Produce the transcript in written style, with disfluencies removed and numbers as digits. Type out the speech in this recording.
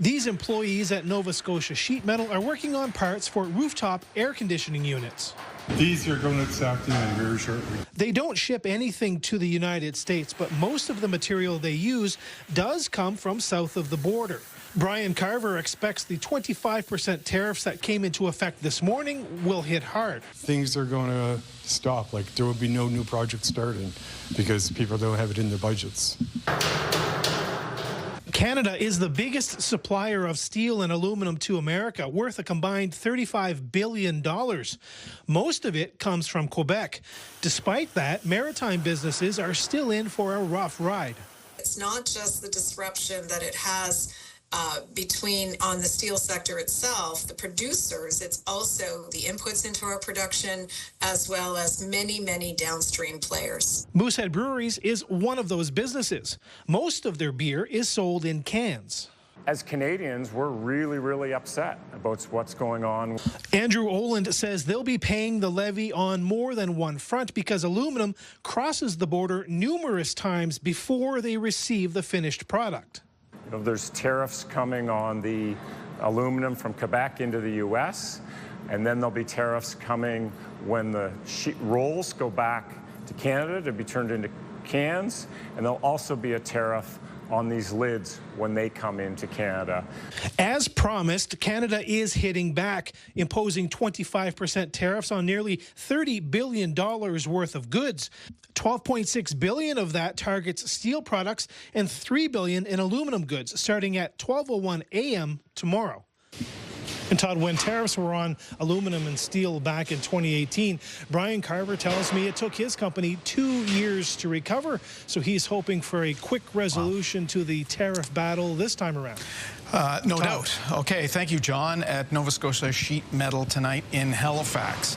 These employees at Nova Scotia Sheet Metal are working on parts for rooftop air conditioning units. These are going to accepting very shortly. They don't ship anything to the United States, but most of the material they use does come from south of the border. Brian Carver expects the 25% tariffs that came into effect this morning will hit hard. Things are going to stop. Like, there will be no new projects starting because people don't have it in their budgets. Canada is the biggest supplier of steel and aluminum to America, worth a combined $35 billion. Most of it comes from Quebec. Despite that, maritime businesses are still in for a rough ride. It's not just the disruption that it has on the steel sector itself, the producers, it's also the inputs into our production, as well as many, many downstream players. Moosehead Breweries is one of those businesses. Most of their beer is sold in cans. As Canadians, we're really, really upset about what's going on. Andrew Oland says they'll be paying the levy on more than one front because aluminum crosses the border numerous times before they receive the finished product. There's tariffs coming on the aluminum from Quebec into the U.S., and then there'll be tariffs coming when the sheet rolls go back to Canada to be turned into cans, and there'll also be a tariff on these lids when they come into Canada. As promised, Canada is hitting back, imposing 25% tariffs on nearly $30 billion worth of goods. $12.6 billion of that targets steel products and $3 billion in aluminum goods, starting at 12:01 a.m. tomorrow. And Todd, when tariffs were on aluminum and steel back in 2018, Brian Carver tells me it took his company 2 years to recover, so he's hoping for a quick resolution to the tariff battle this time around. No doubt. Okay, thank you, John, at Nova Scotia Sheet Metal tonight in Halifax.